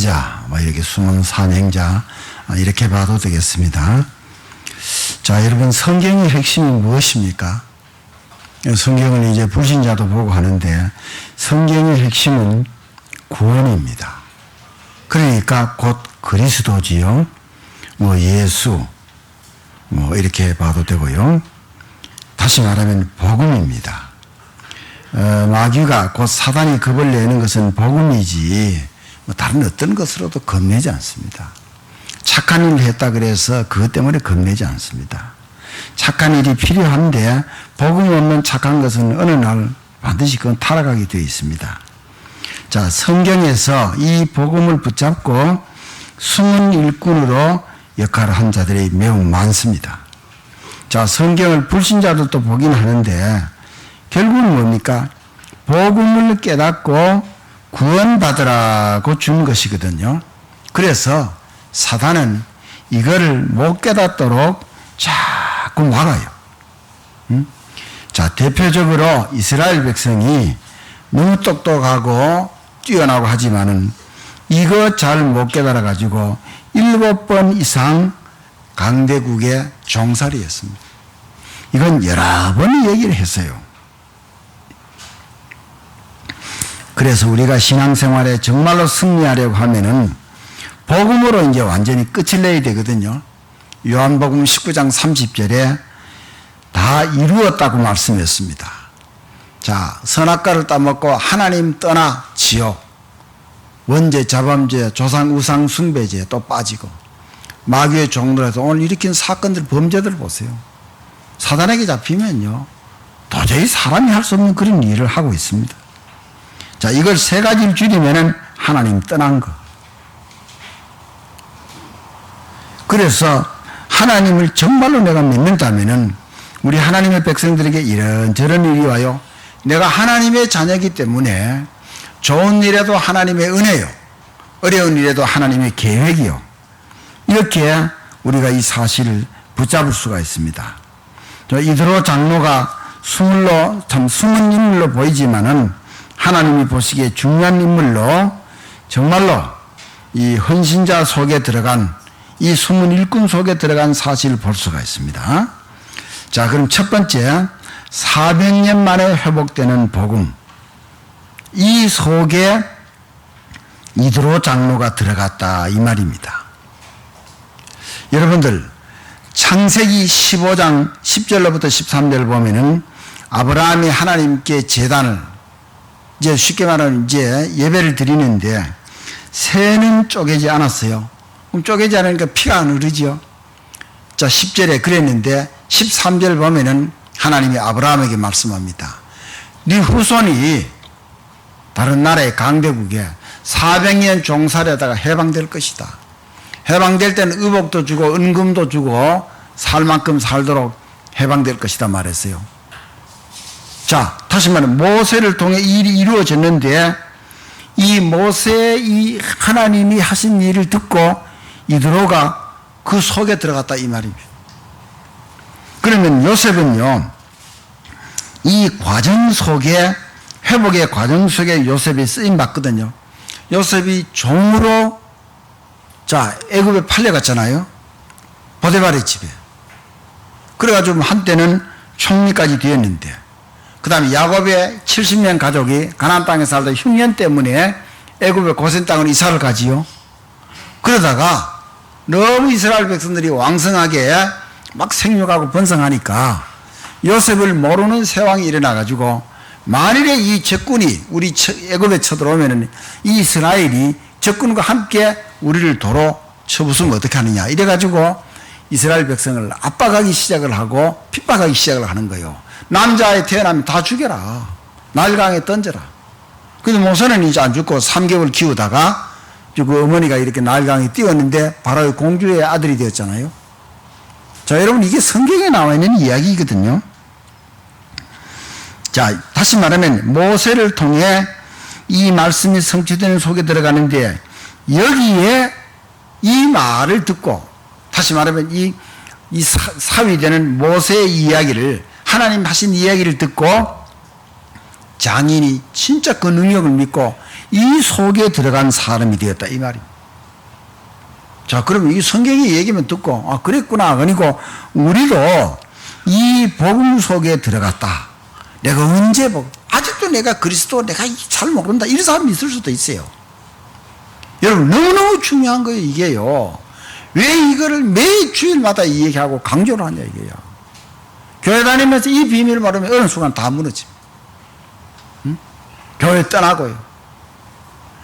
선지자, 이렇게 숨은 사명자, 이렇게 봐도 되겠습니다. 자, 여러분, 성경의 핵심이 무엇입니까? 성경을 이제 불신자도 보고 하는데, 성경의 핵심은 구원입니다. 그러니까 곧 그리스도지요. 예수, 이렇게 봐도 되고요. 다시 말하면 복음입니다. 마귀가 곧 사단이 겁을 내는 것은 복음이지 다른 어떤 것으로도 겁내지 않습니다. 착한 일을 했다 그래서 그것 때문에 겁내지 않습니다. 착한 일이 필요한데 복음 없는 착한 것은 어느 날 반드시 그건 타락하게 되어 있습니다. 자, 성경에서 이 복음을 붙잡고 숨은 일꾼으로 역할을 한 자들이 매우 많습니다. 자, 성경을 불신자들도 보긴 하는데 결국은 뭡니까? 복음을 깨닫고 구원받으라고 준 것이거든요. 그래서 사단은 이거를 못 깨닫도록 자꾸 막아요. 자, 대표적으로 이스라엘 백성이 너무 똑똑하고 뛰어나고 하지만은 이거 잘 못 깨달아 가지고 7번 이상 강대국의 종살이였습니다. 이건 여러 번 얘기를 했어요. 그래서 우리가 신앙생활에 정말로 승리하려고 하면은 복음으로 이제 완전히 끝을 내야 되거든요. 요한복음 19장 30절에 다 이루었다고 말씀했습니다. 자, 선악과를 따먹고 하나님 떠나 지옥, 원죄, 자범죄, 조상, 우상, 숭배죄 또 빠지고 마귀의 종들에서 오늘 일으킨 사건들, 범죄들 보세요. 사단에게 잡히면요 도저히 사람이 할 수 없는 그런 일을 하고 있습니다. 자, 이걸 세 가지를 줄이면은 하나님 떠난 거. 그래서 하나님을 정말로 내가 믿는다면은 우리 하나님의 백성들에게 이런저런 일이 와요. 내가 하나님의 자녀이기 때문에 좋은 일에도 하나님의 은혜요, 어려운 일에도 하나님의 계획이요. 이렇게 우리가 이 사실을 붙잡을 수가 있습니다. 이드로 장로가 스물로 참 숨은 인물로 보이지만은 하나님이 보시기에 중요한 인물로 정말로 이 헌신자 속에 들어간 이 숨은 일꾼 속에 들어간 사실을 볼 수가 있습니다. 자, 그럼 첫 번째 400년 만에 회복되는 복음, 이 속에 이드로 장로가 들어갔다 이 말입니다. 여러분들 창세기 15장 10절로부터 13절 보면은 아브라함이 하나님께 제단을, 이제 쉽게 말하면 이제 예배를 드리는데 새는 쪼개지 않았어요. 그럼 쪼개지 않으니까 피가 안 흐르죠. 자, 10절에 그랬는데 13절 보면은 하나님이 아브라함에게 말씀합니다. 네 후손이 다른 나라의 강대국에 400년 종살이하다가 해방될 것이다. 해방될 때는 의복도 주고 은금도 주고 살 만큼 살도록 해방될 것이다 말했어요. 자, 다시 말하면 모세를 통해 이 일이 이루어졌는데 이 모세의 이 하나님이 하신 일을 듣고 이드로가 그 속에 들어갔다 이 말입니다. 그러면 요셉은요, 이 과정 속에, 회복의 과정 속에 요셉이 쓰임 받거든요. 요셉이 종으로 자, 애굽에 팔려갔잖아요. 보디발의 집에. 그래가지고 한때는 총리까지 되었는데, 그 다음에 야곱의 70명 가족이 가나안 땅에 살다 흉년 때문에 애굽의 고센 땅으로 이사를 가지요. 그러다가 너무 이스라엘 백성들이 왕성하게 막 생육하고 번성하니까 요셉을 모르는 세왕이 일어나가지고 만일에 이 적군이 우리 애굽에 쳐들어오면은 이 이스라엘이 적군과 함께 우리를 도로 쳐부수면 어떻게 하느냐 이래가지고 이스라엘 백성을 압박하기 시작을 하고 핍박하기 시작을 하는 거예요. 남자에 태어나면 다 죽여라. 날강에 던져라. 그래서 모세는 이제 안 죽고 3개월 키우다가 그 어머니가 이렇게 날강에 띄웠는데 바로 공주의 아들이 되었잖아요. 자, 여러분 이게 성경에 나와 있는 이야기거든요. 자, 다시 말하면 모세를 통해 이 말씀이 성취되는 속에 들어가는데 여기에 이 말을 듣고 다시 말하면 이 사위되는 모세의 이야기를 하나님 하신 이야기를 듣고 장인이 진짜 그 능력을 믿고 이 속에 들어간 사람이 되었다 이 말입니다. 자, 그러면 이 성경의 얘기만 듣고, 아, 그랬구나. 그리고 우리도 이 복음 속에 들어갔다. 내가 언제 아직도 내가 그리스도 내가 잘 모른다. 이런 사람이 있을 수도 있어요. 여러분, 너무너무 중요한 거예요, 이게요. 왜 이거를 매 주일마다 이 얘기하고 강조를 하냐, 이게요. 교회 다니면서 이 비밀을 말하면 어느 순간 다 무너집니다. 응? 교회 떠나고요.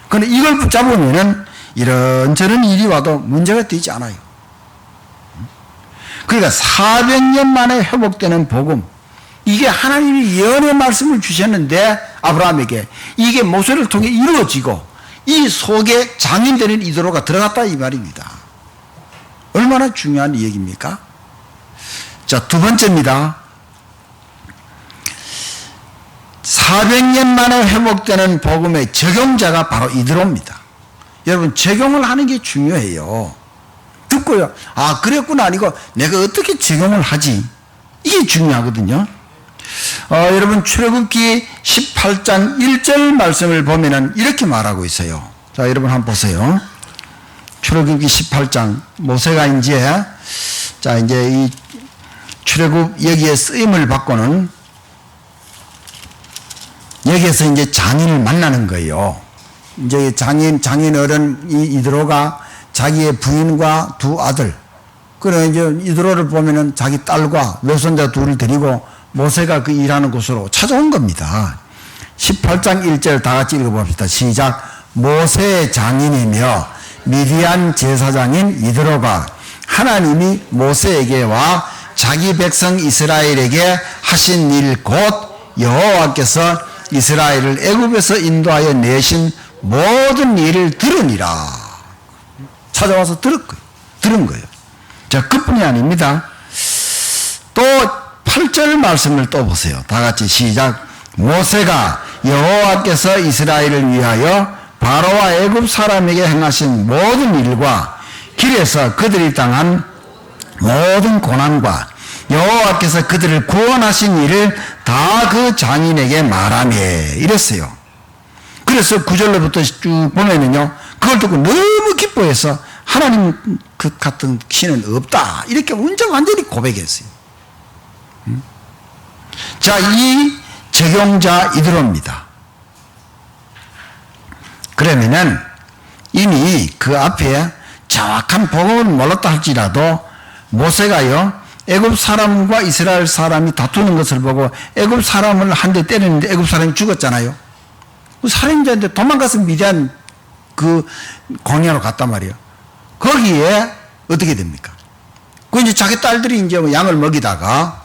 그런데 이걸 붙잡으면은 이런저런 일이 와도 문제가 되지 않아요. 그러니까 400년 만에 회복되는 복음, 이게 하나님이 예언의 말씀을 주셨는데 아브라함에게 이게 모세를 통해 이루어지고 이 속에 장인되는 이도로가 들어갔다 이 말입니다. 얼마나 중요한 얘기입니까? 자, 두 번째입니다. 400년 만에 회복되는 복음의 적용자가 바로 이드로입니다. 여러분, 적용을 하는 게 중요해요. 듣고요, 아, 그랬구나. 아니고 내가 어떻게 적용을 하지? 이게 중요하거든요. 여러분, 출애굽기 18장 1절 말씀을 보면은 이렇게 말하고 있어요. 자, 여러분 한번 보세요. 출애굽기 18장, 모세가 이제 이 출애굽 여기에 쓰임을 받고는 여기에서 이제 장인을 만나는 거예요. 이제 장인 어른 이드로가 자기의 부인과 두 아들, 그래 이제 이드로를 보면은 자기 딸과 외손자 둘을 데리고 모세가 그 일하는 곳으로 찾아온 겁니다. 18장 1절 다 같이 읽어봅시다. 시작. 모세의 장인이며 미디안 제사장인 이드로가 하나님이 모세에게와 자기 백성 이스라엘에게 하신 일 곧 여호와께서 이스라엘을 애굽에서 인도하여 내신 모든 일을 들으니라. 찾아와서 들은 거예요. 자, 그뿐이 아닙니다. 또 8절 말씀을 또 보세요. 다 같이 시작. 모세가 여호와께서 이스라엘을 위하여 바로와 애굽 사람에게 행하신 모든 일과 길에서 그들이 당한 모든 고난과 여호와께서 그들을 구원하신 일을 다 그 장인에게 말하며 이랬어요. 그래서 9절로부터 쭉 보면은요, 그걸 듣고 너무 기뻐해서 하나님 그 같은 신은 없다, 이렇게 완전히 고백했어요. 자, 이 적용자 이드로입니다. 그러면은 이미 그 앞에 정확한 복음을 몰랐다 할지라도 모세가요, 애굽 사람과 이스라엘 사람이 다투는 것을 보고 애굽 사람을 한 대 때리는데 애굽 사람이 죽었잖아요. 그 살인자인데 도망가서 미디안 그 광야로 갔단 말이에요. 거기에 어떻게 됩니까? 그 이제 자기 딸들이 이제 양을 먹이다가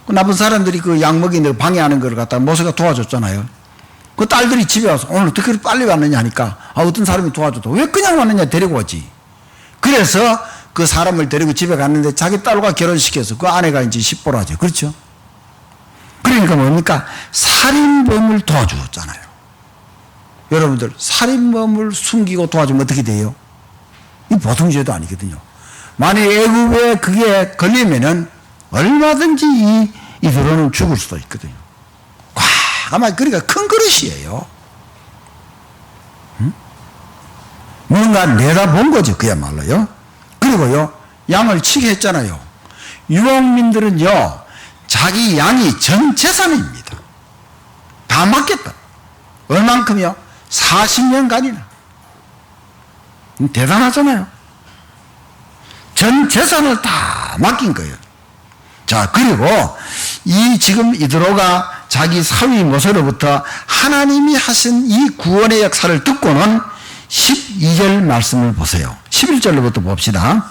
그 나쁜 사람들이 그 양 먹이는 방해하는 걸 갖다가 모세가 도와줬잖아요. 그 딸들이 집에 와서 오늘 어떻게 그렇게 빨리 왔느냐 하니까, 아, 어떤 사람이 도와줬다. 왜 그냥 왔느냐, 데리고 왔지. 그래서 그 사람을 데리고 집에 갔는데 자기 딸과 결혼시켜서 그 아내가 이제 십보라죠. 그렇죠? 그러니까 뭡니까? 살인범을 도와주었잖아요. 여러분들, 살인범을 숨기고 도와주면 어떻게 돼요? 이 보통 죄도 아니거든요. 만약에 애굽에 그게 걸리면은 얼마든지 이들은 죽을 수도 있거든요. 아마 그러니까 큰 그릇이에요. 응? 뭔가 내다본 거죠, 그야말로요. 그리고요, 양을 치게 했잖아요. 유목민들은요, 자기 양이 전 재산입니다. 다 맡겼다. 얼만큼요? 40년간이나. 대단하잖아요. 전 재산을 다 맡긴 거예요. 자, 그리고 이 지금 이드로가 자기 사위 모세로부터 하나님이 하신 이 구원의 역사를 듣고는 12절 말씀을 보세요. 11절로부터 봅시다.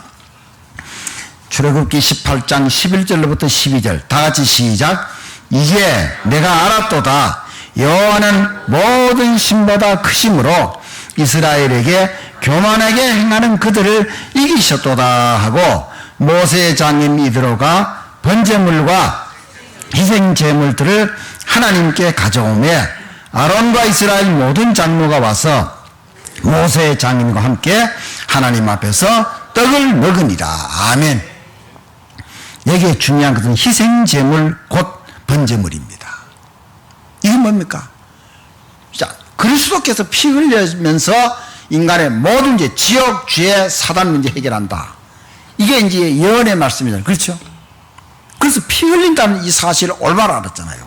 출애굽기 18장 11절로부터 12절 다 같이 시작. 이제 내가 알았도다. 여호와는 모든 신보다 크심으로 이스라엘에게 교만하게 행하는 그들을 이기셨도다 하고 모세의 장인 이드로가 번제물과 희생제물들을 하나님께 가져오매 아론과 이스라엘 모든 장로가 와서 모세의 장인과 함께 하나님 앞에서 떡을 먹으니라. 아멘. 여기에 중요한 것은 희생제물 곧 번제물입니다. 이게 뭡니까? 자, 그리스도께서 피 흘리면서 인간의 모든 죄, 지옥, 죄, 사단 문제 해결한다. 이게 이제 예언의 말씀이잖아요. 그렇죠? 그래서 피 흘린다는 이 사실을 올바로 알았잖아요.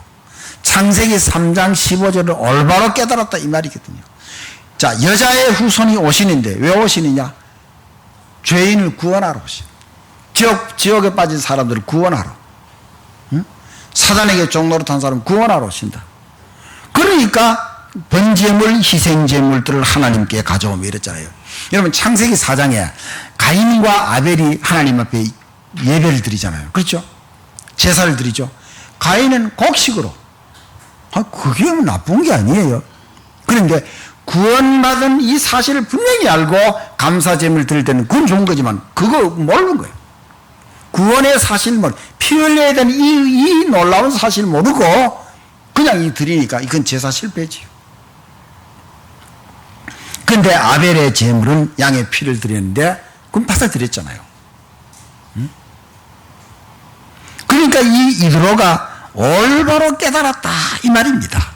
창세기 3장 15절을 올바로 깨달았다 이 말이거든요. 자, 여자의 후손이 오시는데 왜 오시느냐? 죄인을 구원하러 오시. 지옥에 빠진 사람들을 구원하러. 응? 사단에게 종노릇한 사람을 구원하러 오신다. 그러니까 번제물, 희생제물들을 하나님께 가져오며 이랬잖아요. 여러분 창세기 4장에 가인과 아벨이 하나님 앞에 예배를 드리잖아요. 그렇죠? 제사를 드리죠. 가인은 곡식으로. 그게 나쁜 게 아니에요. 그런데 구원받은 이 사실을 분명히 알고 감사제물 드릴 때는 그건 좋은 거지만 그거 모르는 거예요. 구원의 사실 피 흘려야 되는 이 놀라운 사실 모르고 그냥 이 드리니까 이건 제사 실패지요. 그런데 아벨의 제물은 양의 피를 드렸는데 그건 받아들였잖아요. 응? 그러니까 이 이드로가 올바로 깨달았다 이 말입니다.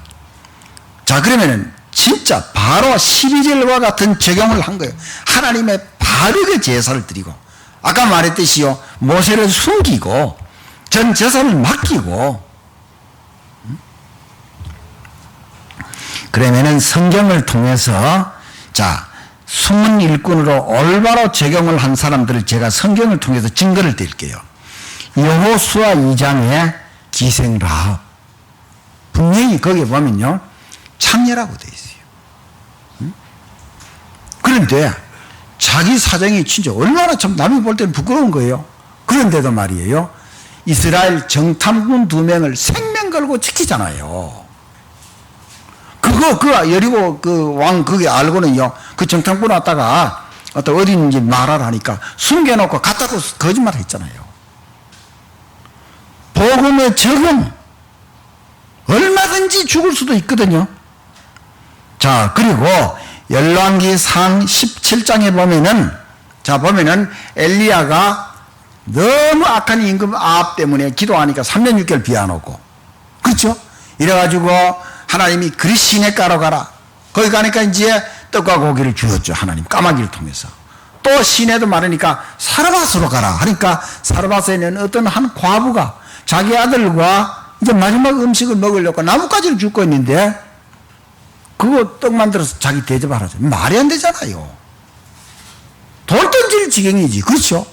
자, 그러면은 진짜 바로 12절과 같은 적용을 한 거예요. 하나님의 바르게 제사를 드리고 아까 말했듯이요, 모세를 숨기고 전 제사를 맡기고. 그러면은 성경을 통해서 자, 숨은 일꾼으로 올바로 적용을 한 사람들을 제가 성경을 통해서 증거를 드릴게요. 여호수아 2장에 기생 라합, 분명히 거기에 보면요 창녀라고 되어 있어요. 그런데 자기 사정이 진짜 얼마나 참 남이 볼 때는 부끄러운 거예요. 그런데도 말이에요, 이스라엘 정탐꾼 2명을 생명 걸고 지키잖아요. 그 여리고 그 왕 그게 알고는요, 그 정탐꾼 왔다가 어떤 어딘지 말하라 하니까 숨겨놓고 갖다고 거짓말 했잖아요. 복음의 적용, 얼마든지 죽을 수도 있거든요. 자, 그리고 열왕기상 17장에 보면은, 자, 보면은 엘리야가 너무 악한 임금 아합 때문에 기도하니까 3년 6개월 비 안 오고, 그렇죠? 이래가지고 하나님이 그리 시냇가로 가라. 거기 가니까 이제 떡과 고기를 주었죠. 하나님 까마귀를 통해서. 또 시내도 많으니까 사르밧으로 가라 하니까 사르밧에는 어떤 한 과부가 자기 아들과 이제 마지막 음식을 먹으려고 나뭇가지를 줍고 있는데 그거 떡 만들어서 자기 대접하라죠. 말이 안 되잖아요. 돌 던질 지경이지. 그렇죠?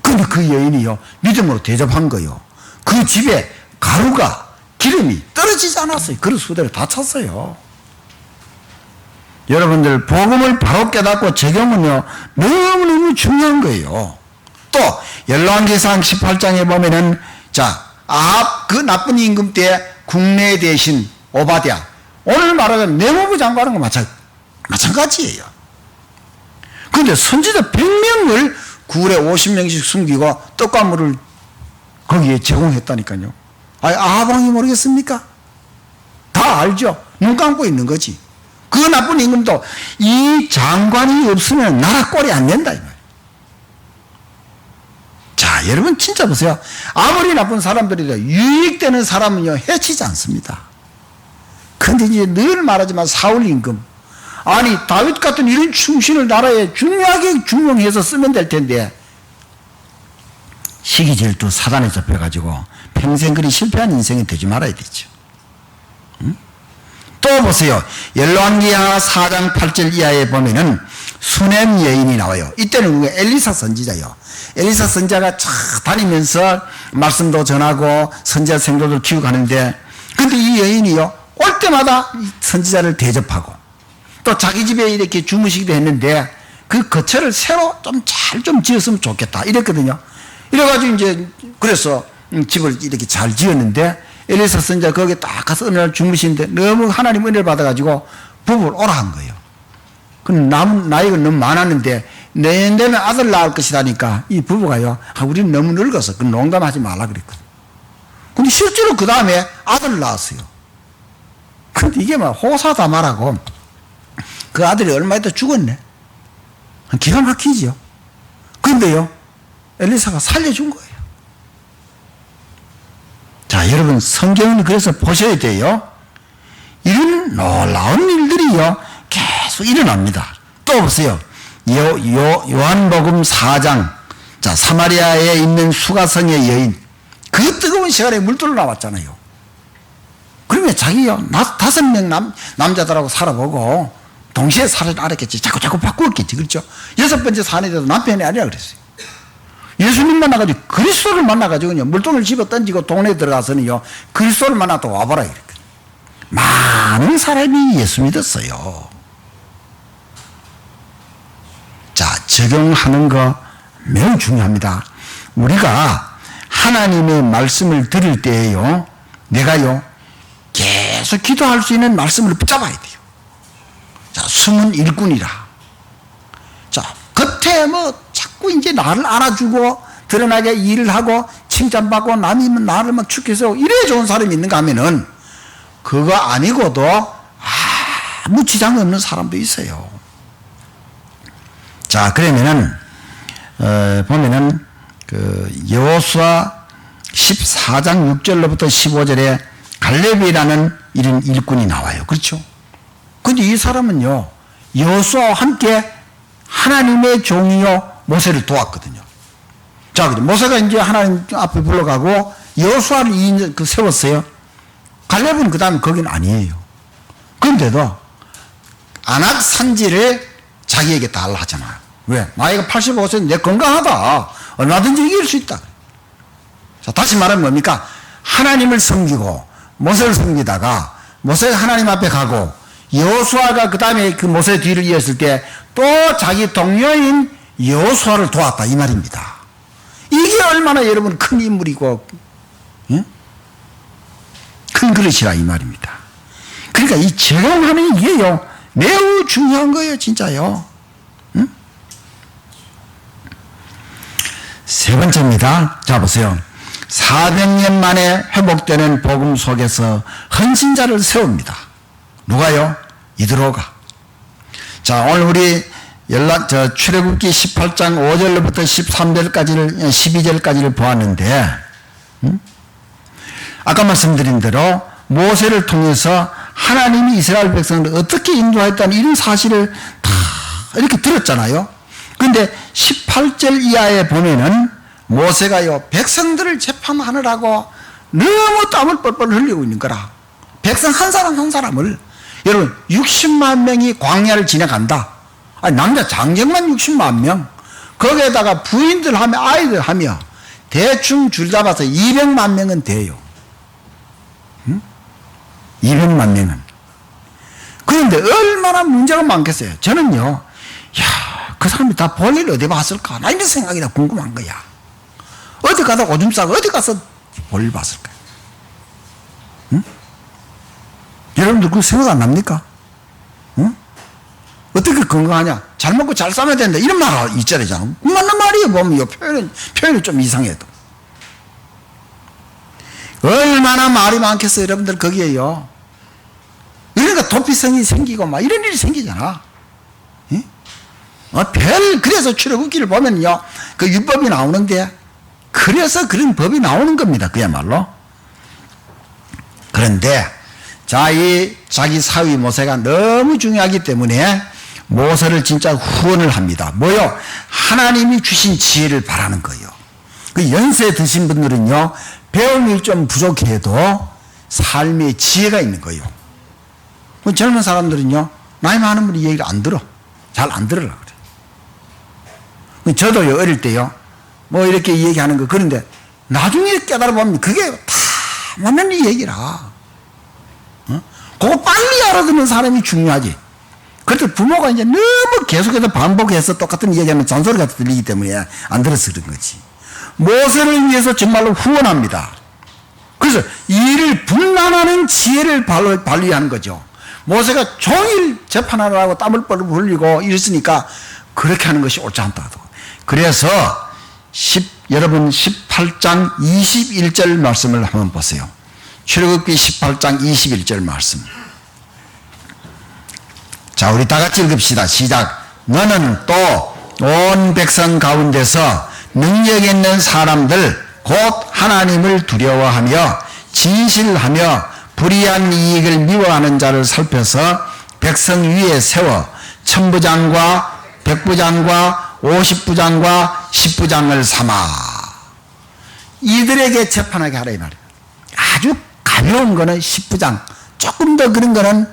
근데 그 여인이요, 믿음으로 대접한 거요. 그 집에 가루가, 기름이 떨어지지 않았어요. 그릇 수대로 다 찼어요. 여러분들 복음을 바로 깨닫고 적용은요 너무너무 중요한 거예요. 또 열왕기상 18장에 보면은 자, 아합 그 나쁜 임금 때 국내 대신 오바댜, 오늘 말하자면 내무부 장관하고 마찬가지예요. 그런데 선지자 100명을 굴에 50명씩 숨기고 떡과 물을 거기에 제공했다니까요. 아합 왕이 모르겠습니까? 다 알죠. 눈 감고 있는 거지. 그 나쁜 임금도 이 장관이 없으면 나라 꼴이 안 된다 이 말이에요. 자, 여러분 진짜 보세요. 아무리 나쁜 사람들이라 유익되는 사람은요 해치지 않습니다. 그런데 이제 늘 말하지만 사울 임금, 아니 다윗 같은 이런 충신을 나라에 중요하게 중용해서 쓰면 될 텐데 시기질투 사단에 잡혀가지고 평생 그리 실패한 인생이 되지 말아야 되죠. 응? 또 보세요. 열왕기하 4장 8절 이하에 보면은 수넴 여인이 나와요. 이때는 엘리사 선지자요. 엘리사 선지자가 쫙 다니면서 말씀도 전하고 선지자 생도를 키워가는데, 근데 이 여인이요 올 때마다 선지자를 대접하고 또 자기 집에 이렇게 주무시기도 했는데 그 거처를 새로 좀 잘 좀 지었으면 좋겠다 이랬거든요. 이래가지고 이제 그래서 집을 이렇게 잘 지었는데 엘리사 선지자 거기에 딱 가서 어느 날 주무시는데 너무 하나님 은혜를 받아가지고 부부를 오라 한 거예요. 그럼 나이가 너무 많았는데 내년 되면 아들 낳을 것이라니까 이 부부가요, 우리는 너무 늙어서 그 농담하지 말라 그랬거든. 근데 실제로 그 다음에 아들을 낳았어요. 근데 이게 막 호사다마라고 그 아들이 얼마 있다 죽었네. 기가 막히지요. 근데요 엘리사가 살려준 거예요. 자, 여러분 성경은 그래서 보셔야 돼요. 이런 놀라운 일들이요 계속 일어납니다. 또 보세요. 요한복음 4장. 자, 사마리아에 있는 수가성의 여인. 그 뜨거운 시간에 물들어 나왔잖아요. 그러면 자기요, 5명 남자들하고 살아보고, 동시에 살을 알았겠지. 자꾸 바꾸었겠지. 그렇죠? 6번째 사내들도 남편이 아니라 그랬어요. 예수님 만나가지고 그리스도를 만나가지고요, 물통을 집어 던지고 동네에 들어가서는요, 그리스도를 만나도 와봐라. 이렇게. 많은 사람이 예수 믿었어요. 자, 적용하는 거 매우 중요합니다. 우리가 하나님의 말씀을 들을 때에요, 내가요, 계속 기도할 수 있는 말씀을 붙잡아야 돼요. 자, 숨은 일꾼이라. 자, 겉에 뭐 자꾸 이제 나를 알아주고 드러나게 일을 하고 칭찬받고 남이 나를 막 축해서 이래 좋은 사람이 있는가 하면은 그거 아니고도 아무 지장 없는 사람도 있어요. 자, 그러면은 보면은 그 여호수아 14장 6절로부터 15절에 갈렙이라는 이런 일꾼이 나와요. 그렇죠? 근데 이 사람은요, 여호수아와 함께 하나님의 종이요 모세를 도왔거든요. 자, 모세가 이제 하나님 앞에 불러가고 여호수아를 세웠어요. 갈렙은 그 다음에 거긴 아니에요. 그런데도 아낙 산지를 자기에게 달라 하잖아요. 왜? 나이가 85세인데 내 건강하다. 얼마든지 이길 수 있다. 자, 다시 말하면 뭡니까? 하나님을 섬기고 모세를 섬기다가 모세가 하나님 앞에 가고 여호수아가 그 다음에 그 모세 뒤를 이었을 때 또 자기 동료인 여호수아를 도왔다 이 말입니다. 이게 얼마나 여러분 큰 인물이고 응? 큰 그릇이라 이 말입니다. 그러니까 이 적용하는 이게요 매우 중요한 거예요 진짜요. 응? 세 번째입니다. 자 보세요. 400년 만에 회복되는 복음 속에서 헌신자를 세웁니다. 누가요? 이드로가. 자, 오늘 우리 출애굽기 18장 5절부터 12절까지를 보았는데, 아까 말씀드린 대로 모세를 통해서 하나님이 이스라엘 백성을 어떻게 인도했다는 이런 사실을 다 이렇게 들었잖아요. 그런데 18절 이하에 보면은 모세가요, 백성들을 재판하느라고 너무 땀을 뻘뻘 흘리고 있는 거라. 백성 한 사람 한 사람을, 여러분, 60만 명이 광야를 지나간다. 아니, 남자 장정만 60만 명. 거기에다가 부인들 하며 아이들 하며 대충 줄 잡아서 200만 명은 돼요. 응? 200만 명은. 그런데 얼마나 문제가 많겠어요. 저는요, 그 사람이 다 볼일 어디 봤을까? 나 이런 생각이 다 궁금한 거야. 어디 가서 오줌 싸고 어디 가서 볼일 봤을까? 응? 여러분들 그 생각 안 납니까? 응? 어떻게 건강하냐? 잘 먹고 잘 싸면 된다. 이런 말 있잖아요. 맞는 말이에요. 보면 표현이 좀 이상해도. 얼마나 말이 많겠어요. 여러분들 거기에요. 그러니까 도피성이 생기고 막 이런 일이 생기잖아. 응? 그래서 출애굽기를 보면요. 그 율법이 나오는데 그래서 그런 법이 나오는 겁니다. 그야말로. 그런데 자기 사위 모세가 너무 중요하기 때문에 모세를 진짜 후원을 합니다. 뭐요? 하나님이 주신 지혜를 바라는 거예요. 그 연세 드신 분들은요, 배움이 좀 부족해도 삶의 지혜가 있는 거예요. 그 젊은 사람들은요, 나이 많은 분이 얘기를 안 들어. 잘 안 들으려고 그래. 저도요, 어릴 때요, 뭐 이렇게 얘기하는 거. 그런데 나중에 깨달아보면 그게 다 맞는 얘기라. 그거 빨리 알아듣는 사람이 중요하지. 그런데 부모가 이제 너무 계속해서 반복해서 똑같은 얘기하면 잔소리 같이 들리기 때문에 안 들어서 그런 거지. 모세를 위해서 정말로 후원합니다. 그래서 이를 분란하는 지혜를 발휘하는 거죠. 모세가 종일 재판하느라고 땀을 뻘뻘 흘리고 이랬으니까 그렇게 하는 것이 옳지 않다. 그래서 여러분 18장 21절 말씀을 한번 보세요. 출애굽기 18장 21절 말씀. 자, 우리 다 같이 읽읍시다. 시작. 너는 또 온 백성 가운데서 능력 있는 사람들 곧 하나님을 두려워하며 진실하며 불의한 이익을 미워하는 자를 살펴서 백성 위에 세워 천부장과 백부장과 50부장과 10부장을 삼아 이들에게 재판하게 하라 이 말이에요. 아주 가벼운 거는 10부장, 조금 더 그런 거는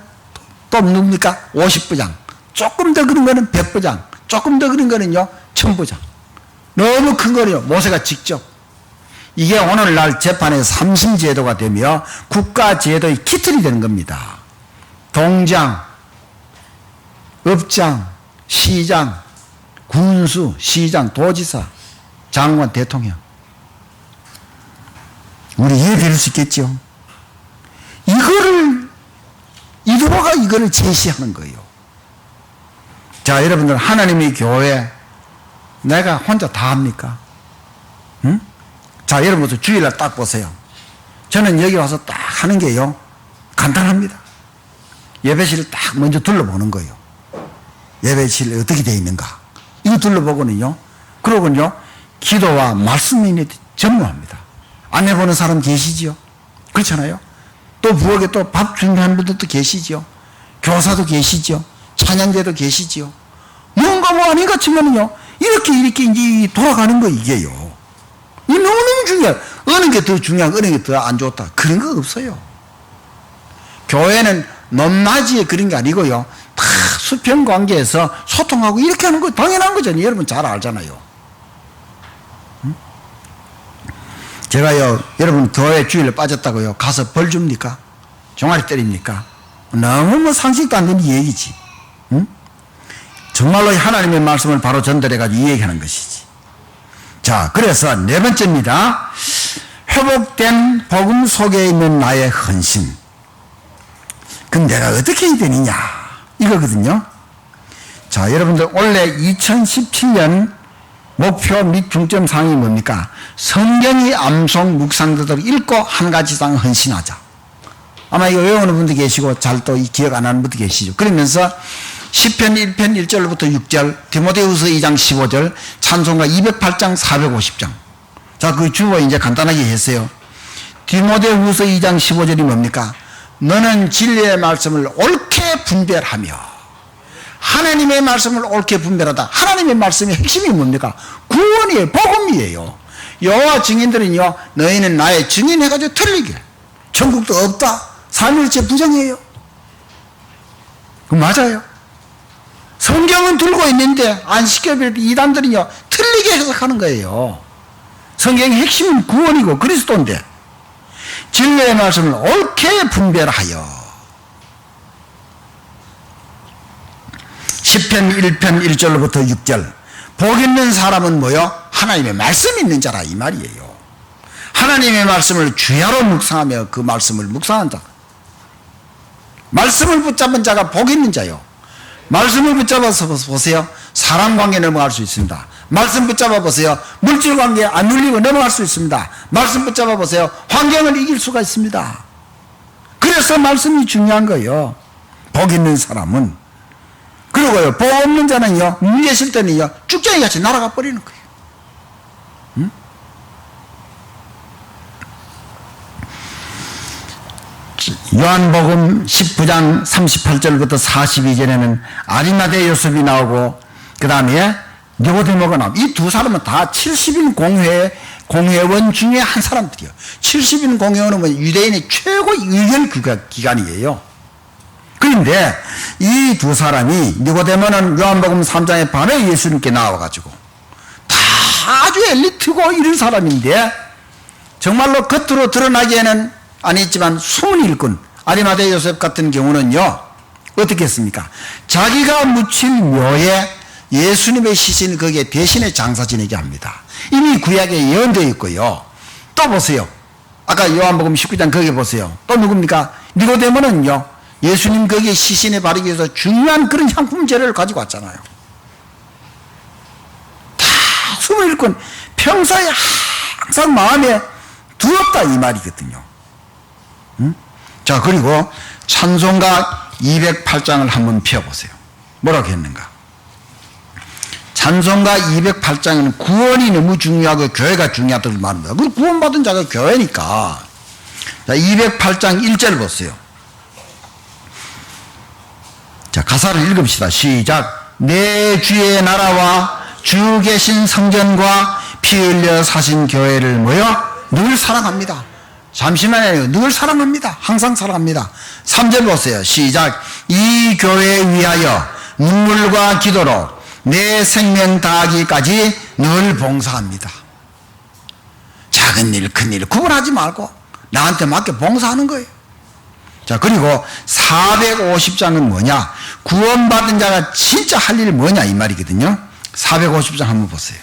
또 누굽니까? 50부장, 조금 더 그런 거는 100부장, 조금 더 그런 거는요 1000부장. 너무 큰 거는요 모세가 직접. 이게 오늘날 재판의 삼심제도가 되며 국가제도의 기틀이 되는 겁니다. 동장, 업장, 시장, 군수, 시장, 도지사, 장관, 대통령. 우리 이해될 수 있겠죠? 이도가 이거를 제시하는 거예요. 자, 여러분들, 하나님의 교회, 내가 혼자 다 합니까? 응? 자, 여러분들 주일날 딱 보세요. 저는 여기 와서 딱 하는 게요, 간단합니다. 예배실을 딱 먼저 둘러보는 거예요. 예배실이 어떻게 되어 있는가. 이거 둘러보고는요, 그러고는요, 기도와 말씀이 전무합니다. 안 해보는 사람 계시지요? 그렇잖아요? 또 부엌에 또 밥 준비하는 분들도 계시지요? 교사도 계시지요? 찬양대도 계시지요? 뭔가 뭐 아닌 것 같지만요, 이렇게 이제 돌아가는 거 이게요. 이 너무너무 중요해요. 어느 게 더 중요하고 어느 게 더 안 좋다. 그런 거 없어요. 교회는 높낮이에 그런 게 아니고요. 다 수평 관계에서 소통하고 이렇게 하는 거 당연한 거잖아요. 여러분 잘 알잖아요. 응? 제가요, 여러분 교회 주일에 빠졌다고요, 가서 벌 줍니까? 종아리 때립니까? 너무 뭐 상식도 안 되는 얘기지. 응? 정말로 하나님의 말씀을 바로 전달해가지고 이 얘기하는 것이지. 자, 그래서 네 번째입니다. 회복된 복음 속에 있는 나의 헌신. 그럼 내가 어떻게 해야 되느냐, 이거거든요. 자, 여러분들 올해 2017년 목표 및 중점 사항이 뭡니까? 성경의 암송 묵상도를 읽고 한 가지 이상 헌신하자. 아마 이거 외우는 분도 계시고 잘 또 기억 안 하는 분도 계시죠. 그러면서 시편 1편 1절부터 6절, 디모데후서 2장 15절, 찬송가 208장 450장. 자, 그 주어 이제 간단하게 했어요. 디모데후서 2장 15절이 뭡니까? 너는 진리의 말씀을 옳게 분별하며. 하나님의 말씀을 옳게 분별하다. 하나님의 말씀의 핵심이 뭡니까? 구원이에요. 복음이에요. 여호와 증인들은요, 너희는 나의 증인해가지고 틀리게. 천국도 없다. 삼일째 부정이에요. 그 맞아요. 성경은 들고 있는데 안식교별 이단들은요, 틀리게 해석하는 거예요. 성경의 핵심은 구원이고 그리스도인데 진리의 말씀을 옳게 분별하여. 시편 1편 1절로부터 6절. 복 있는 사람은 뭐요? 하나님의 말씀이 있는 자라 이 말이에요. 하나님의 말씀을 주야로 묵상하며 그 말씀을 묵상한 자. 말씀을 붙잡은 자가 복 있는 자요. 말씀을 붙잡아서 보세요. 사람 관계 넘어갈 수 있습니다. 말씀 붙잡아 보세요. 물질 관계 안 눌리고 넘어갈 수 있습니다. 말씀 붙잡아 보세요. 환경을 이길 수가 있습니다. 그래서 말씀이 중요한 거예요. 복 있는 사람은. 그리고요, 복 없는 자는요, 문제 있을 때는요, 쭉쟁이 같이 날아가 버리는 거예요. 응? 요한복음 19장 38절부터 42절에는 아리마대 요셉이 나오고, 그 다음에 니고데모가 나오고, 이 두 사람은 다 70인 공회원 중에 한 사람들이에요. 70인 공회원은 뭐 유대인의 최고 의견 기관이에요. 그런데 이 두 사람이, 니고데모는 요한복음 3장에 밤에 예수님께 나와가지고 다 아주 엘리트고 이런 사람인데, 정말로 겉으로 드러나기에는 아니지만 숨은 일꾼 아리마대 요셉 같은 경우는요, 어떻게 했습니까? 자기가 묻힌 묘에 예수님의 시신을 거기에 대신에 장사 지내게 합니다. 이미 구약에 예언되어 있고요. 또 보세요. 아까 요한복음 19장 거기 보세요. 또 누굽니까? 니고데모는요, 예수님 거기에 시신에 바르기 위해서 중요한 그런 향품 재료를 가지고 왔잖아요. 다 숨을 일꾼, 평소에 항상 마음에 두렵다 이 말이거든요. 응? 자, 그리고 찬송가 208장을 한번 펴보세요. 뭐라고 했는가? 찬송가 208장에는 구원이 너무 중요하고 교회가 중요하다고 말합니다. 그 구원받은 자가 교회니까. 자, 208장 1절 보세요. 자, 가사를 읽읍시다. 시작. 내 주의 나라와 주 계신 성전과 피 흘려 사신 교회를 모여 늘 사랑합니다. 잠시만요. 늘 사랑합니다. 항상 사랑합니다. 3절 보세요. 시작. 이 교회 위하여 눈물과 기도로 내 생명 다하기까지 늘 봉사합니다. 작은 일, 큰 일 구분하지 말고 나한테 맞게 봉사하는 거예요. 자, 그리고 450장은 뭐냐? 구원받은 자가 진짜 할 일이 뭐냐 이 말이거든요. 450장 한번 보세요.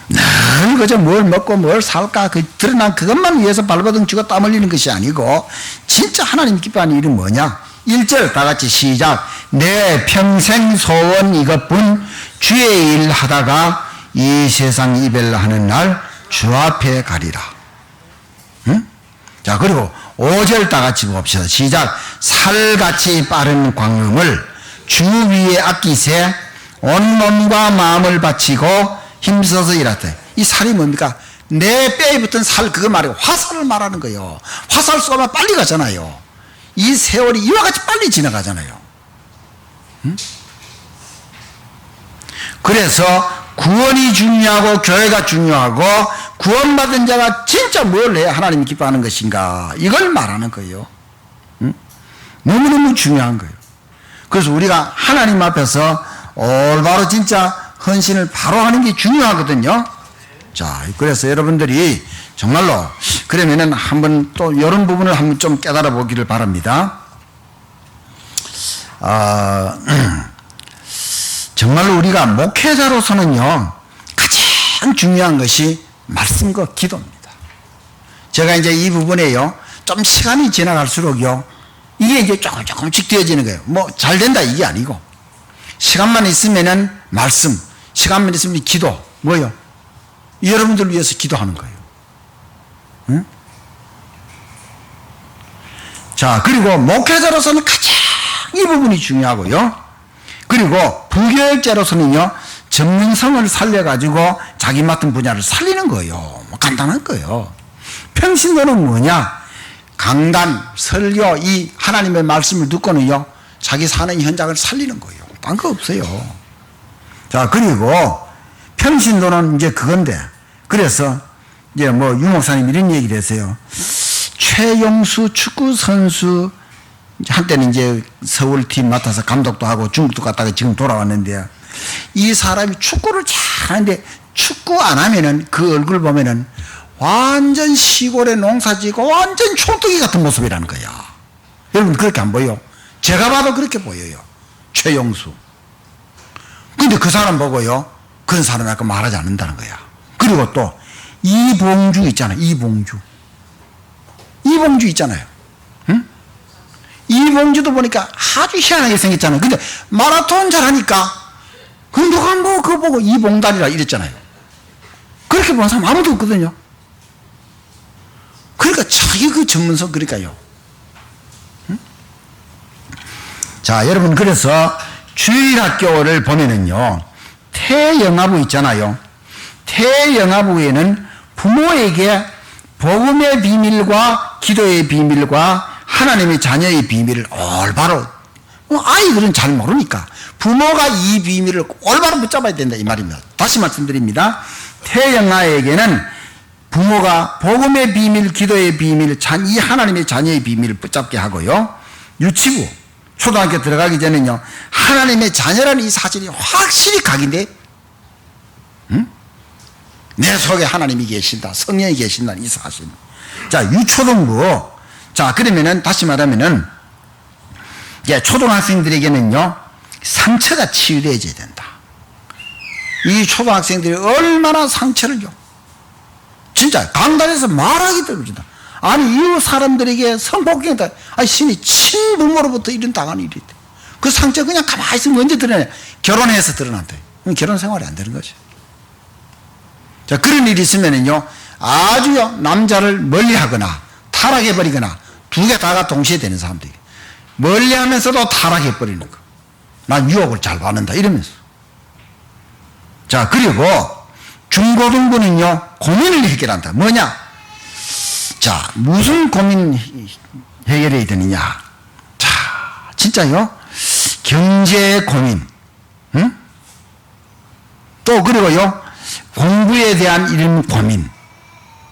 늘 그저 뭘 먹고 뭘 살까 그 드러난 그것만 위해서 발버둥 치고 땀 흘리는 것이 아니고 진짜 하나님 기뻐하는 일은 뭐냐? 1절 다 같이 시작. 내 평생 소원 이것뿐 주의 일 하다가 이 세상 이별하는 날 주 앞에 가리라. 응? 자, 그리고 5절 다 같이 봅시다. 시작. 살같이 빠른 광음을 주 위에 아끼세 온 몸과 마음을 바치고 힘써서 일하되. 이 살이 뭡니까? 내 뼈에 붙은 살 그거 말이에요. 화살을 말하는 거예요. 화살 쏘면 빨리 가잖아요. 이 세월이 이와 같이 빨리 지나가잖아요. 응? 그래서 구원이 중요하고 교회가 중요하고 구원받은 자가 진짜 뭘 해야 하나님이 기뻐하는 것인가 이걸 말하는 거예요. 응? 너무너무 중요한 거예요. 그래서 우리가 하나님 앞에서 올바로 진짜 헌신을 바로 하는 게 중요하거든요. 자, 그래서 여러분들이 정말로 그러면은 한번 또 이런 부분을 한번 좀 깨달아 보기를 바랍니다. 정말로 우리가 목회자로서는요, 가장 중요한 것이 말씀과 기도입니다. 제가 이제 이 부분에요, 좀 시간이 지나갈수록요, 이게 이제 조금씩 되어지는 거예요. 뭐, 잘 된다, 이게 아니고. 시간만 있으면은 말씀, 시간만 있으면 기도, 뭐요? 여러분들을 위해서 기도하는 거예요. 응? 자, 그리고 목회자로서는 가장 이 부분이 중요하고요. 그리고 부교육자로서는요, 전문성을 살려가지고 자기 맡은 분야를 살리는 거예요. 뭐 간단한 거예요. 평신도는 뭐냐? 강단, 설교, 이 하나님의 말씀을 듣고는요, 자기 사는 현장을 살리는 거예요. 딴 거 없어요. 자, 그리고 평신도는 이제 그건데, 그래서 이제 뭐 유목사님 이런 얘기를 했어요. 최용수 축구 선수, 한때는 이제 서울팀 맡아서 감독도 하고 중국도 갔다가 지금 돌아왔는데, 이 사람이 축구를 잘 하는데 축구 안 하면은 그 얼굴 보면은 완전 시골에 농사 지고 완전 촌뜨기 같은 모습이라는 거야. 여러분 그렇게 안 보여? 제가 봐도 그렇게 보여요. 최용수. 근데 그 사람 보고요, 그런 사람 아까 말하지 않는다는 거야. 그리고 또 이봉주 있잖아요. 이봉주 있잖아요. 응? 이봉주도 보니까 아주 희한하게 생겼잖아요. 근데 마라톤 잘하니까 그 누가 뭐 그거 보고 이봉달이라 이랬잖아요. 그렇게 보는 사람 아무도 없거든요. 그러니까 자기 그 전문성, 그러니까요. 응? 자, 여러분, 그래서 주일학교를 보면은요, 태영아부 있잖아요. 태영아부에는 부모에게 복음의 비밀과 기도의 비밀과 하나님의 자녀의 비밀을 올바로, 아이들은 잘 모르니까 부모가 이 비밀을 올바로 붙잡아야 된다 이 말입니다. 다시 말씀드립니다. 태영아에게는 부모가 복음의 비밀, 기도의 비밀, 이 하나님의 자녀의 비밀을 붙잡게 하고요, 유치부, 초등학교 들어가기 전에는요, 하나님의 자녀라는 이 사실이 확실히 각인돼. 응? 내 속에 하나님이 계신다, 성령이 계신다는 이 사실. 자, 유초등부. 자, 그러면은 다시 말하면은 이제 초등학생들에게는요, 상처가 치유되어져야 된다. 이 초등학생들이 얼마나 상처를 줘. 진짜 강단에서 말하기도 어렵다. 아니, 이 사람들에게 성폭행다. 아니, 신이 친부모로부터 이런 당한 일이 있대. 그 상처 그냥 가만히 있으면 언제 드러내? 결혼해서 드러난대. 결혼 생활이 안 되는 거죠. 자, 그런 일이 있으면은요, 아주요, 남자를 멀리 하거나 타락해버리거나 두 개 다가 동시에 되는 사람들이 멀리 하면서도 타락해버리는 거. 난 유혹을 잘 받는다 이러면서. 자, 그리고 중고등부는요, 고민을 해결한다. 뭐냐? 자, 무슨 고민 해결해야 되느냐? 진짜요? 경제 고민, 응? 또 그리고요, 공부에 대한 이런 고민,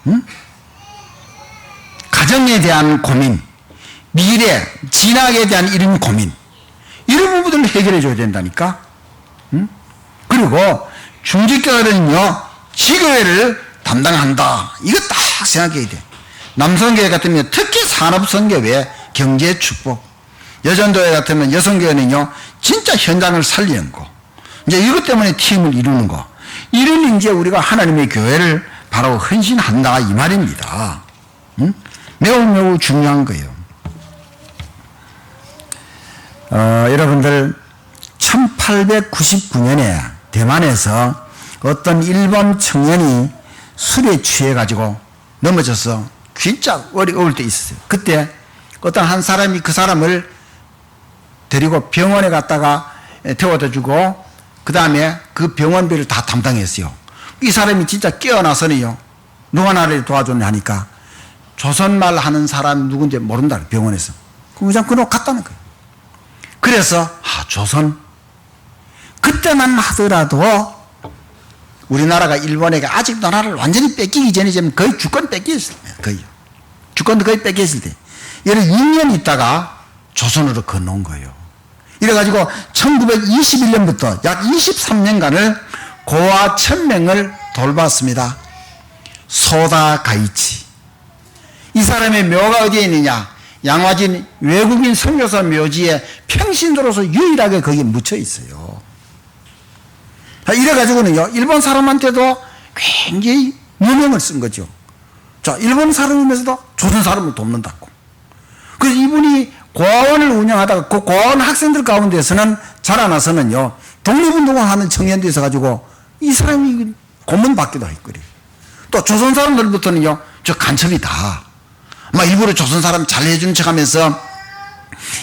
응? 가정에 대한 고민, 미래, 진학에 대한 이런 고민, 이런 부분들을 해결해 줘야 된다니까. 응? 그리고 중직자들은요, 지교회를 담당한다. 이거 딱 생각해야 돼. 남성교회 같으면 특히 산업선교회, 경제축복, 여전도회 같으면 여성교회는요, 진짜 현장을 살리는 거. 이제 이것 때문에 팀을 이루는 거. 이런 이제 우리가 하나님의 교회를 바로 헌신한다, 이 말입니다. 응? 매우 매우 중요한 거예요. 여러분들, 1899년에 대만에서 어떤 일본 청년이 술에 취해가지고 넘어져서 진짜 어려울 때 있었어요. 그때 어떤 한 사람이 그 사람을 데리고 병원에 갔다가 태워다 주고, 그 다음에 그 병원비를 다 담당했어요. 이 사람이 진짜 깨어나서는요, 누가 나를 도와줬냐 하니까 조선말 하는 사람 누군지 모른다, 병원에서. 그럼 그냥 그놈 갔다는 거예요. 그래서 조선, 그때만 하더라도 우리나라가 일본에게 아직 나라를 완전히 뺏기기 전에 거의 주권 뺏겼을 때예요. 거의 주권도 거의 뺏겼을 때, 얘를 2년 있다가 조선으로 건너온 거예요. 이래가지고 1921년부터 약 23년간을 고아 1000명을 돌봤습니다. 소다 가이치. 이 사람의 묘가 어디에 있느냐? 양화진 외국인 선교사 묘지에 평신도로서 유일하게 거기에 묻혀 있어요. 이래가지고는요, 일본 사람한테도 굉장히 유명을 쓴 거죠. 자, 일본 사람이면서도 조선 사람을 돕는다고. 그래서 이분이 고아원을 운영하다가 그 고아원 학생들 가운데서는 자라나서는요, 독립운동을 하는 청년도 있어가지고 이 사람이 고문 받기도 했거든요. 또 조선 사람들부터는요, 저 간첩이다. 막 일부러 조선 사람 잘해주는 척 하면서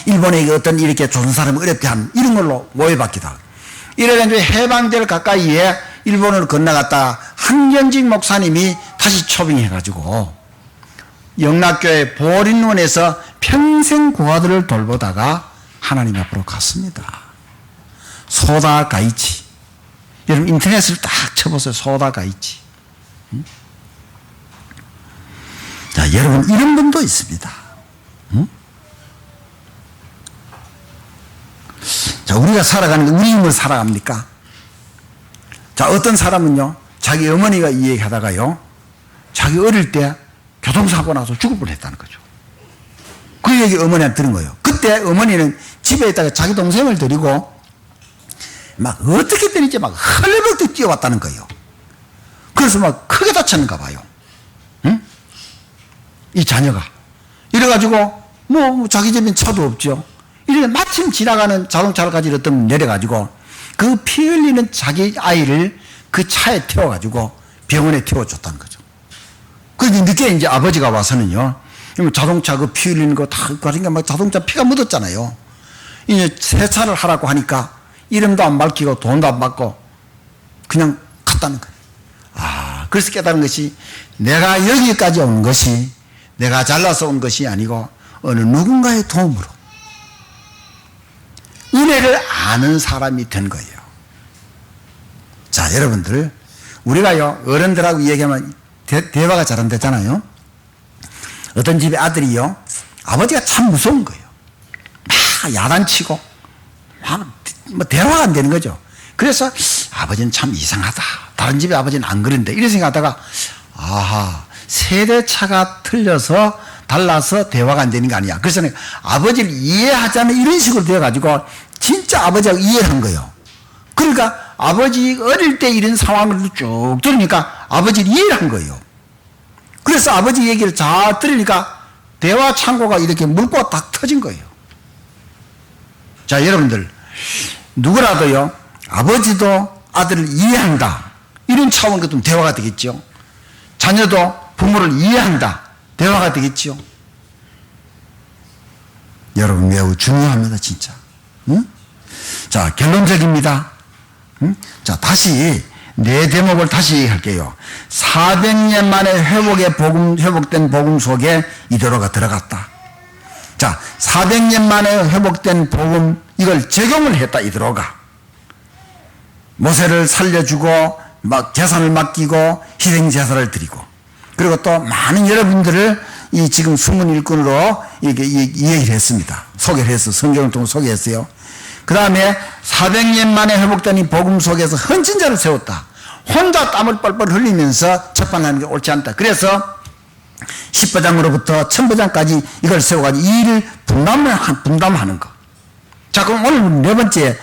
일본에게 어떤 이렇게 조선 사람을 어렵게 하는 이런 걸로 모해받기도 하고. 이래가지고 해방될 가까이에 일본을 건너갔다가 한견직 목사님이 다시 초빙해가지고 영락교회 보린원에서 평생 고아들을 돌보다가 하나님 앞으로 갔습니다. 소다 가이치. 여러분 인터넷을 딱 쳐보세요. 소다 가이치. 응? 자, 여러분 이런 분도 있습니다. 응? 자, 우리가 살아가는 게 우리 힘으로 살아갑니까? 자, 어떤 사람은요, 자기 어머니가 이 얘기 하다가요, 자기 어릴 때 교통사고 나서 죽을 뻔했다는 거죠. 그 얘기 어머니한테 들은 거예요. 그때 어머니는 집에 있다가 자기 동생을 데리고 막 어떻게 때리지 막 헐레벌떡 뛰어왔다는 거예요. 그래서 막 크게 다쳤는가 봐요. 응? 이 자녀가. 이래가지고 뭐 자기 집엔 차도 없죠. 이래 마침 지나가는 자동차를 가지고 어떤 분 내려가지고 그 피 흘리는 자기 아이를 그 차에 태워가지고 병원에 태워줬다는 거죠. 그런데 늦게 이제 아버지가 와서는요, 자동차 그 피 흘리는 거 다, 그러니까 막 자동차 피가 묻었잖아요. 이제 세차를 하라고 하니까 이름도 안 밝히고 돈도 안 받고 그냥 갔다는 거예요. 그래서 깨달은 것이 내가 여기까지 온 것이 내가 잘나서 온 것이 아니고 어느 누군가의 도움으로 은혜를 아는 사람이 된 거예요. 자, 여러분들, 우리가요, 어른들하고 얘기하면 대화가 잘 안 되잖아요. 어떤 집에 아들이요, 아버지가 참 무서운 거예요. 막 야단치고, 뭐 대화가 안 되는 거죠. 그래서 아버지는 참 이상하다. 다른 집에 아버지는 안 그런데. 이런 생각하다가, 세대차가 틀려서 달라서 대화가 안 되는 거 아니야. 그래서 아버지를 이해하자는 이런 식으로 되어가지고 진짜 아버지하고 이해를 한 거예요. 그러니까 아버지 어릴 때 이런 상황을 쭉 들으니까 아버지를 이해를 한 거예요. 그래서 아버지 얘기를 잘 들으니까 대화 창고가 이렇게 물꼬가 딱 터진 거예요. 자, 여러분들, 누구라도요, 아버지도 아들을 이해한다. 이런 차원 같은 대화가 되겠죠. 자녀도 부모를 이해한다. 대화가 되겠죠. 여러분 매우 중요합니다, 진짜. 응? 자, 결론적입니다. 응? 자, 다시 네 대목을 다시 얘기할게요. 400년 만에 회복된 복음 속에 이대로가 들어갔다. 자, 400년 만에 회복된 복음, 이걸 적용을 했다, 이드로가. 모세를 살려주고, 재산을 맡기고, 희생제사를 드리고, 그리고 또 많은 여러분들을 이 지금 숨은 일꾼으로 이야기를 했습니다. 소개를 했어. 성경을 통해 소개했어요. 그 다음에 400년 만에 회복된 이 복음 속에서 헌신자를 세웠다. 혼자 땀을 뻘뻘 흘리면서 chấp判하는 게 옳지 않다. 그래서 10부장으로부터 1000부장까지 이걸 세워가지고 이 일을 분담하는 거. 자, 그럼 오늘 네 번째,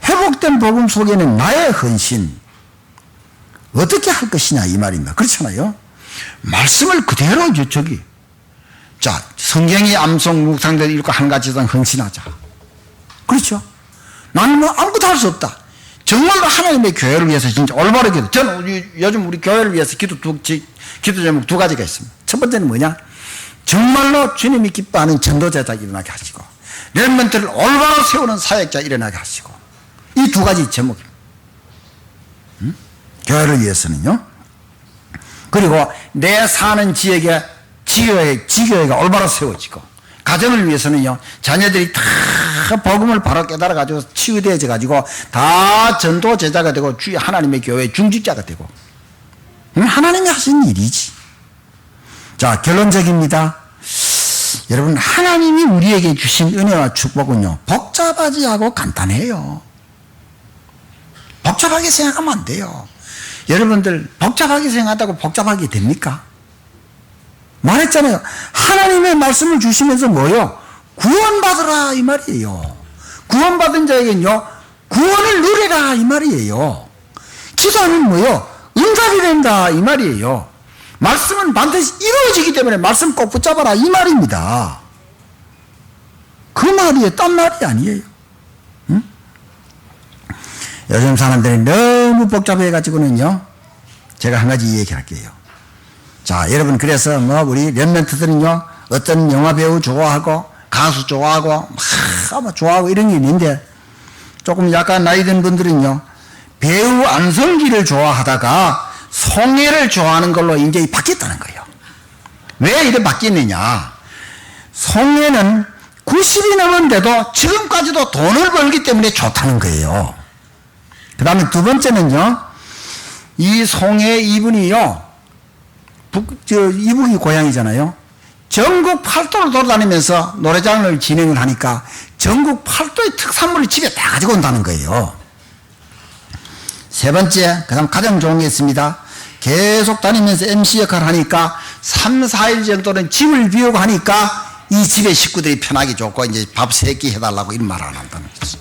회복된 복음 속에는 나의 헌신 어떻게 할 것이냐 이 말입니다. 그렇잖아요. 말씀을 그대로 저기, 자, 성경이 암송 묵상대로 읽고 한 가지 이상 헌신하자. 그렇죠. 나는 뭐 아무것도 할 수 없다. 정말로 하나님의 교회를 위해서 진짜 올바르게 기도. 저는 요즘 우리 교회를 위해서 기도 제목 두 가지가 있습니다. 첫 번째는 뭐냐? 정말로 주님이 기뻐하는 전도제자 일어나게 하시고, 렘넌트를 올바로 세우는 사역자 일어나게 하시고, 이 두 가지 제목입니다. 교회를 위해서는요. 그리고 내 사는 지교회가 올바로 세워지고, 가정을 위해서는요, 자녀들이 다 복음을 바로 깨달아가지고 치유되어져가지고 다 전도 제자가 되고 하나님의 교회 중직자가 되고, 하나님이 하신 일이지. 자, 결론적입니다. 여러분, 하나님이 우리에게 주신 은혜와 축복은요, 복잡하지 않고 간단해요. 복잡하게 생각하면 안 돼요. 여러분들 복잡하게 생각하다고 복잡하게 됩니까? 말했잖아요. 하나님의 말씀을 주시면서 뭐요? 구원받으라 이 말이에요. 구원받은 자에게는요, 구원을 누리라 이 말이에요. 기도하면 뭐요? 응답이 된다 이 말이에요. 말씀은 반드시 이루어지기 때문에 말씀 꼭 붙잡아라 이 말입니다. 그 말이에요. 딴 말이 아니에요. 응? 요즘 사람들이 너무 복잡해가지고는요, 제가 한 가지 얘기할게요. 자, 여러분, 그래서 우리 렘넌트들은요, 어떤 영화배우 좋아하고 가수 좋아하고 막 좋아하고 이런 게 있는데, 조금 약간 나이 든 분들은요, 배우 안성기를 좋아하다가 송혜를 좋아하는 걸로 이제 바뀌었다는 거예요. 왜 이래 바뀌었느냐? 송혜는 90이 넘었는데도 지금까지도 돈을 벌기 때문에 좋다는 거예요. 그 다음에 두 번째는요, 이 송혜 이분이요, 이북이 고향이잖아요. 전국 팔도를 돌아다니면서 노래장을 진행을 하니까 전국 팔도의 특산물을 집에 다 가지고 온다는 거예요. 세 번째, 그 다음 가장 좋은 게 있습니다. 계속 다니면서 MC 역할을 하니까 3, 4일 정도는 집을 비우고 하니까 이 집의 식구들이 편하게 좋고 이제 밥 3끼 해달라고 이런 말 안 한다는 거죠.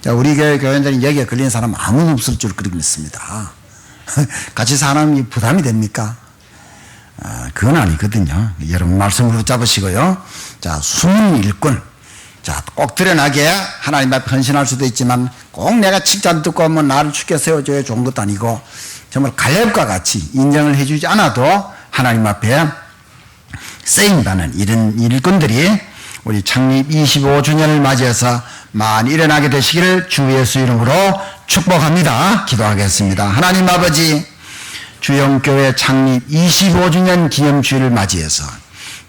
자, 우리 교회들은 여기에 걸린 사람 아무도 없을 줄 그렇게 믿습니다. 같이 사람이 부담이 됩니까? 그건 아니거든요. 여러분 말씀을 붙잡으시고요. 자, 숨은 일꾼. 자, 꼭 드러나게 하나님 앞에 헌신할 수도 있지만 꼭 내가 칭찬 듣고 뭐 나를 죽게 세워줘야 좋은 것도 아니고, 정말 갈렙과 같이 인정을 해주지 않아도 하나님 앞에 쓰인다는 이런 일꾼들이 우리 창립 25주년을 맞이해서 많이 일어나게 되시기를 주 예수 이름으로 축복합니다. 기도하겠습니다. 하나님 아버지, 주영교회 창립 25주년 기념주일을 맞이해서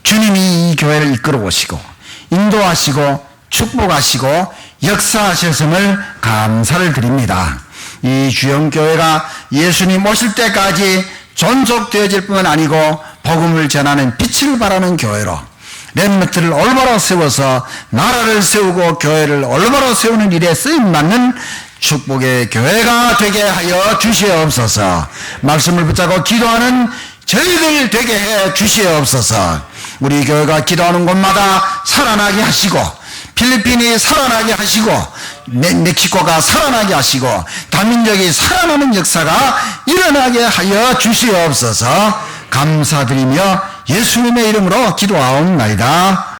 주님이 이 교회를 이끌어 오시고 인도하시고 축복하시고 역사하셨음을 감사를 드립니다. 이 주영교회가 예수님 오실 때까지 존속되어질 뿐만 아니고 복음을 전하는 빛을 발하는 교회로 렘넌트를 올바로 세워서 나라를 세우고 교회를 올바로 세우는 일에 쓰임받는 축복의 교회가 되게 하여 주시옵소서. 말씀을 붙잡고 기도하는 저희들 되게 해 주시옵소서. 우리 교회가 기도하는 곳마다 살아나게 하시고, 필리핀이 살아나게 하시고, 멕시코가 살아나게 하시고, 다민족이 살아나는 역사가 일어나게 하여 주시옵소서. 감사드리며 예수님의 이름으로 기도하옵나이다.